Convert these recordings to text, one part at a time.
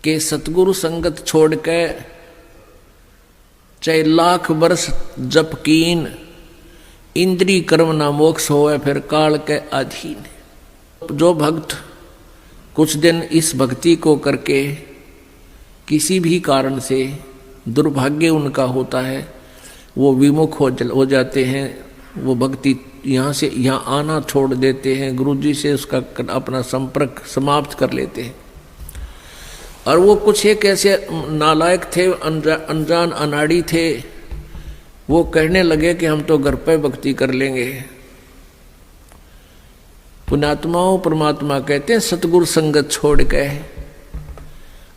कि सतगुरु संगत छोड़ के चाहे लाख वर्ष जप कीन, इंद्री कर्म ना मोक्ष होए फिर काल के अधीन। जो भक्त कुछ दिन इस भक्ति को करके किसी भी कारण से दुर्भाग्य उनका होता है, वो विमुख हो जाते हैं, वो भक्ति यहाँ से यहाँ आना छोड़ देते हैं, गुरुजी से उसका अपना संपर्क समाप्त कर लेते हैं। और वो कुछ एक ऐसे नालायक थे, अनजान अनाड़ी थे, वो कहने लगे कि हम तो घर पे भक्ति कर लेंगे। पुण्यात्माओं परमात्मा कहते हैं सतगुरु संगत छोड़ के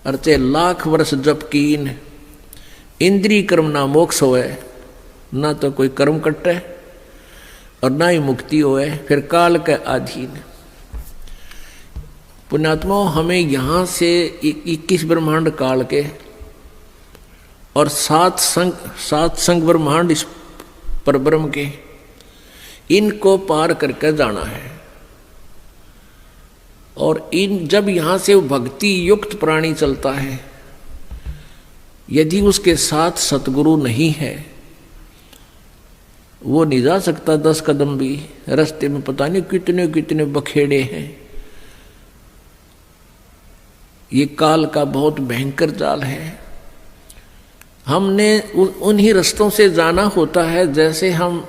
अर्चे लाख वर्ष जप कीन, इंद्री कर्म ना मोक्ष होए, ना तो कोई कर्म कटे और ना ही मुक्ति होए फिर काल के अधीन। पुण्यात्माओं हमें यहाँ से 21 ब्रह्मांड काल के और सात संग ब्रह्मांड इस परब्रह्म के, इनको पार करके जाना है। और जब यहाँ से भक्ति युक्त प्राणी चलता है, यदि उसके साथ सतगुरु नहीं है, वो नहीं जा सकता 10 कदम भी। रास्ते में पता नहीं कितने कितने बखेड़े हैं। ये काल का बहुत भयंकर जाल है। हमने उन्हीं रास्तों से जाना होता है जैसे हम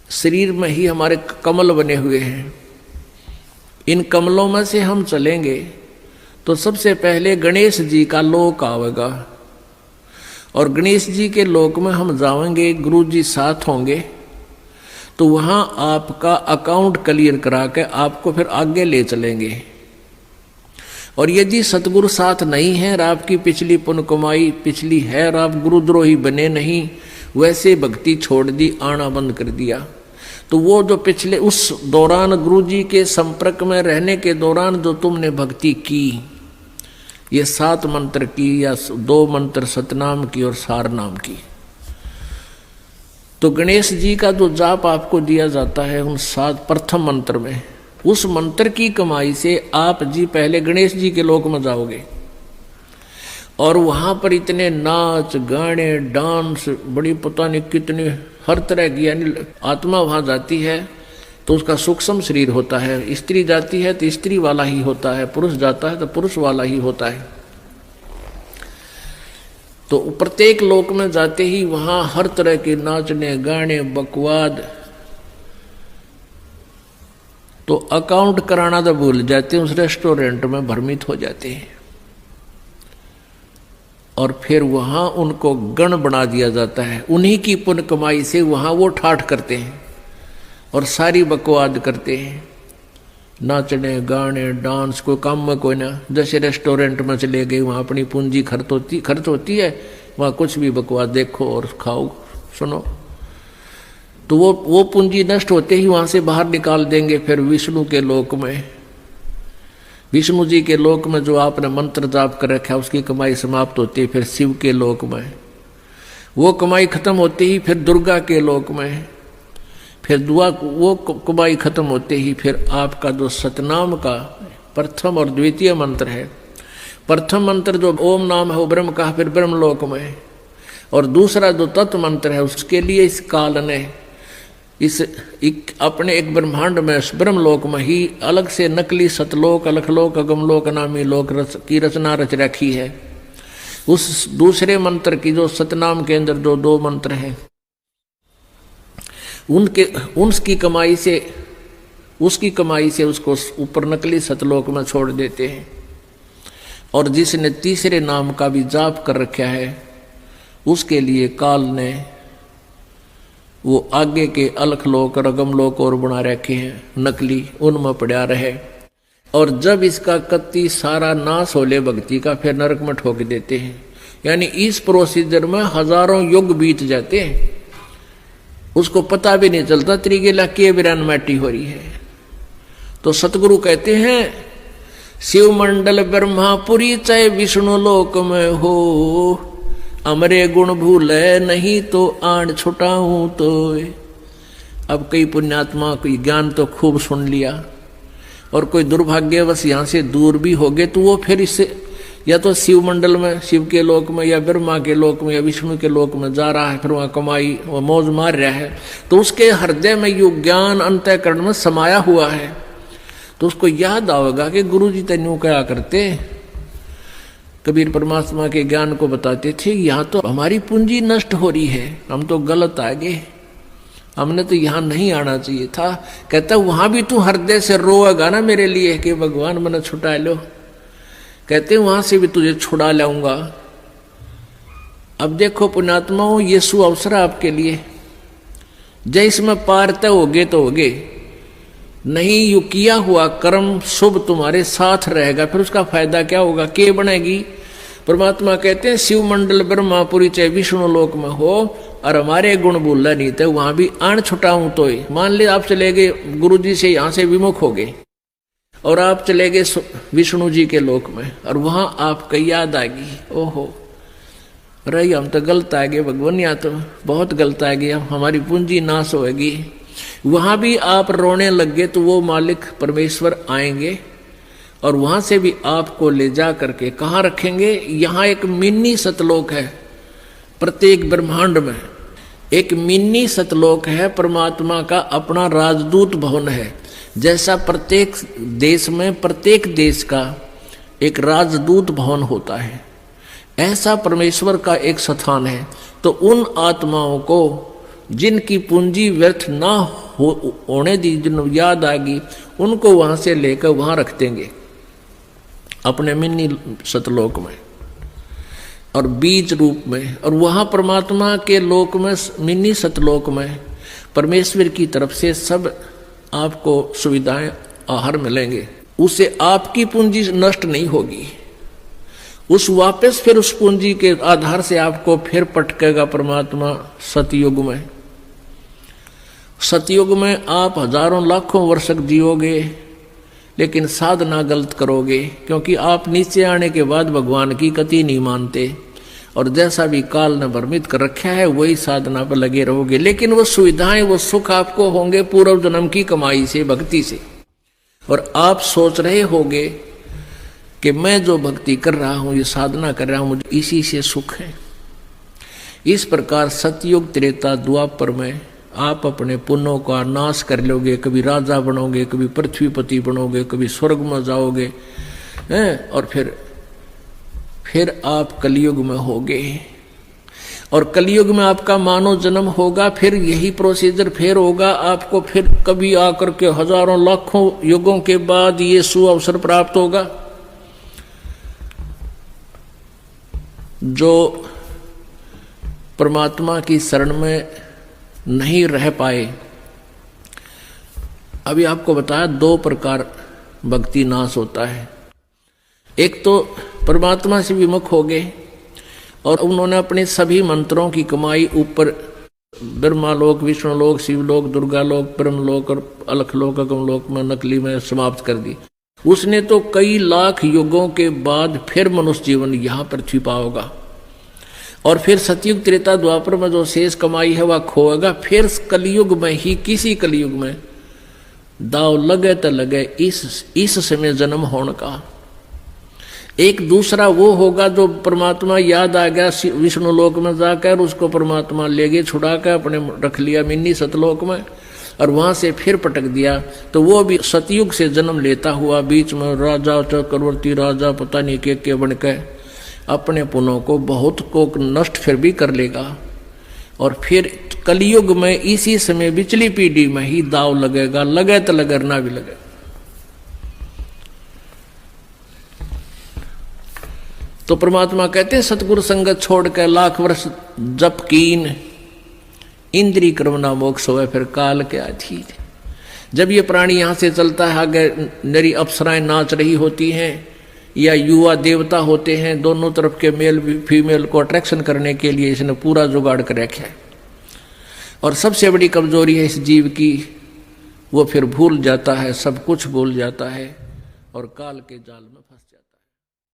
शरीर में ही हमारे कमल बने हुए हैं। इन कमलों में से हम चलेंगे तो सबसे पहले गणेश जी का लोक आवेगा, और गणेश जी के लोक में हम जाएंगे, गुरु जी साथ होंगे, तो वहाँ आपका अकाउंट क्लियर करा के आपको फिर आगे ले चलेंगे। और यदि सतगुरु साथ नहीं है और आपकी पिछली पुण्य कमाई पिछली है और आप गुरुद्रोही बने नहीं, वैसे भक्ति छोड़ दी, आना बंद कर दिया, तो वो जो पिछले उस दौरान गुरु जी के संपर्क में रहने के दौरान जो तुमने भक्ति की, ये 7 मंत्र की या 2 मंत्र सतनाम की और सार नाम की, तो गणेश जी का जो जाप आपको दिया जाता है उन 7 प्रथम मंत्र में, उस मंत्र की कमाई से आप जी पहले गणेश जी के लोक में जाओगे। और वहाँ पर इतने नाच गाने डांस, बड़ी पता नहीं कितने हर तरह की, यानी आत्मा वहाँ जाती है तो उसका सूक्ष्म शरीर होता है, स्त्री जाती है तो स्त्री वाला ही होता है, पुरुष जाता है तो पुरुष वाला ही होता है। तो प्रत्येक लोक में जाते ही वहाँ हर तरह के नाचने गाने बकवाद, तो अकाउंट कराना तो भूल जाते हैं, उस रेस्टोरेंट में भ्रमित हो जाते हैं। और फिर वहाँ उनको गण बना दिया जाता है, उन्हीं की पुण्य कमाई से वहाँ वो ठाठ करते हैं और सारी बकवाद करते हैं, नाचने गाने डांस, कोई काम में कोई ना, जैसे रेस्टोरेंट में चले गए वहाँ अपनी पूंजी खर्च होती है, वहाँ कुछ भी बकवाद देखो और खाओ सुनो, तो वो पूंजी नष्ट होते ही वहाँ से बाहर निकाल देंगे। फिर विष्णु के लोक में, विष्णु जी के लोक में जो आपने मंत्र जाप कर रखा है उसकी कमाई समाप्त होती है। फिर शिव के लोक में वो कमाई खत्म होते ही फिर दुर्गा के लोक में, फिर वो कमाई खत्म होते ही फिर आपका जो सतनाम का प्रथम और द्वितीय मंत्र है, प्रथम मंत्र जो ओम नाम है वो ब्रह्म का, फिर ब्रह्म लोक में, और दूसरा जो तत्व मंत्र है उसके लिए इस काल ने अपने एक ब्रह्मांड में ब्रह्मलोक में ही अलग से नकली सतलोक अलखलोक अगमलोक नामी लोक की रचना रच रखी है। उस दूसरे मंत्र की जो सतनाम के अंदर जो 2 मंत्र हैं उसकी कमाई से उसको ऊपर नकली सतलोक में छोड़ देते हैं। और जिसने तीसरे नाम का भी जाप कर रखा है उसके लिए काल ने वो आगे के अलखलोक और अगमलोक और बना रखे हैं नकली, उनमें पड़ा रहे। और जब इसका कत्ती सारा नाश होले भक्ति का, फिर नरक में ठोक देते हैं। यानी इस प्रोसीजर में हजारों युग बीत जाते हैं, उसको पता भी नहीं चलता त्रिगेला के बिरान मैटी हो रही है। तो सतगुरु कहते हैं शिव मंडल ब्रह्मापुरी चाहे विष्णु लोक में हो, अमरे गुण भूले नहीं तो आण छुटाऊं तो। अब कई पुण्यात्मा कोई ज्ञान तो खूब सुन लिया और कोई दुर्भाग्यवश यहाँ से दूर भी हो गए, तो वो फिर इससे या तो शिव मंडल में, शिव के लोक में, या ब्रह्मा के लोक में, या विष्णु के लोक में जा रहा है, फिर वहाँ कमाई वह मौज मार रहा है, तो उसके हृदय में यो ज्ञान अंतःकरण में समाया हुआ है। तो उसको याद आएगा कि गुरु जी तेन्यू क्या करते। कबीर परमात्मा के ज्ञान को बताते थे, यहाँ तो हमारी पूंजी नष्ट हो रही है, हम तो गलत आ गए, हमने तो यहाँ नहीं आना चाहिए था। कहता वहां भी तू हृदय से रोएगा ना मेरे लिए कि भगवान मैंने छुटा लो, कहते वहां से भी तुझे छुड़ा लाऊंगा। अब देखो पुण्यात्माओं, ये सु अवसर आपके लिए, जय इसमें पार तय होगे तो होगे, नहीं यू किया हुआ कर्म शुभ तुम्हारे साथ रहेगा, फिर उसका फायदा क्या होगा, के बनेगी। परमात्मा कहते हैं शिव मंडल ब्रह्मापुरी चाहे विष्णु लोक में हो और हमारे गुण बोलना नहीं थे, वहां भी आण छुटाऊं तो ही। मान ले आप चले गए गुरु जी से, यहां से विमुख हो गए और आप चले गए विष्णु जी के लोक में, और वहां आपको याद आ गई, ओहो रही हम तो गलत आ गए भगवान, यहाँ तो बहुत गलत आ गया, हमारी पूंजी नाश होगी। वहां भी आप रोने लग गए तो वो मालिक परमेश्वर आएंगे और वहां से भी आपको ले जा करके कहाँ रखेंगे। यहाँ एक मिनी सतलोक है, प्रत्येक ब्रह्मांड में एक मिनी सतलोक है, परमात्मा का अपना राजदूत भवन है। जैसा प्रत्येक देश में प्रत्येक देश का एक राजदूत भवन होता है, ऐसा परमेश्वर का एक स्थान है। तो उन आत्माओं को जिनकी पूंजी व्यर्थ ना होने दी, जिन याद आएगी, उनको वहां से लेकर वहां रख देंगे अपने मिनी सतलोक में और बीज रूप में। और वहां परमात्मा के लोक में, मिनी सतलोक में परमेश्वर की तरफ से सब आपको सुविधाएं आहार मिलेंगे, उससे आपकी पूंजी नष्ट नहीं होगी। उस वापस फिर उस पूंजी के आधार से आपको फिर पटकेगा परमात्मा सतयुग में। सतयुग में आप हजारों लाखों वर्ष जियोगे, लेकिन साधना गलत करोगे, क्योंकि आप नीचे आने के बाद भगवान की कति नहीं मानते और जैसा भी काल ने भ्रमित कर रखा है वही साधना पर लगे रहोगे। लेकिन वो सुविधाएं, वो सुख आपको होंगे पूर्व जन्म की कमाई से, भक्ति से। और आप सोच रहे होगे कि मैं जो भक्ति कर रहा हूं, ये साधना कर रहा हूं, मुझे इसी से सुख है। इस प्रकार सतयुग त्रेता द्वापर में आप अपने पुण्यों का नाश कर लोगे, कभी राजा बनोगे, कभी पृथ्वीपति बनोगे, कभी स्वर्ग में जाओगे हैं, और फिर आप कलयुग में होगे। और कलयुग में आपका मानव जन्म होगा, फिर यही प्रोसीजर फिर होगा आपको, फिर कभी आकर के हजारों लाखों युगों के बाद ये सुअवसर प्राप्त होगा। जो परमात्मा की शरण में नहीं रह पाए, अभी आपको बताया 2 प्रकार भक्ति नाश होता है। एक तो परमात्मा से विमुख हो गए और उन्होंने अपने सभी मंत्रों की कमाई ऊपर ब्रह्मालोक, विष्णुलोक, शिवलोक, दुर्गालोक, ब्रह्मलोक और अलखलोक, अगमलोक में नकली में समाप्त कर दी। उसने तो कई लाख युगों के बाद फिर मनुष्य जीवन यहाँ पृथ्वी पाओगा, और फिर सतयुग त्रेता द्वापर में जो शेष कमाई है वह खोएगा। फिर कलयुग में ही, किसी कलयुग में दाव लगे तो लगे इस समय जन्म होने का। एक दूसरा वो होगा जो परमात्मा याद आ गया विष्णु लोक में जाकर, उसको परमात्मा ले गए छुड़ा कर, अपने रख लिया मिनी सतलोक में और वहां से फिर पटक दिया। तो वो भी सतयुग से जन्म लेता हुआ बीच में राजा, चक्रवर्ती राजा, पता नहीं के बन के अपने पुनों को बहुत को नष्ट फिर भी कर लेगा। और फिर कलयुग में इसी समय बिचली पीढ़ी में ही दाव लगेगा, लगे तो लगे ना भी लगे। तो परमात्मा कहते हैं सतगुरु संगत छोड़ कर लाख वर्ष जप कीन, इंद्री क्रमना मोक्ष होवे फिर काल के अधीन। जब ये प्राणी यहाँ से चलता है, आगे नरी अप्सराएं नाच रही होती हैं या युवा देवता होते हैं, दोनों तरफ के मेल फीमेल को अट्रैक्शन करने के लिए इसने पूरा जुगाड़ कर रखा है। और सबसे बड़ी कमजोरी है इस जीव की, वो फिर भूल जाता है, सब कुछ भूल जाता है और काल के जाल में फंस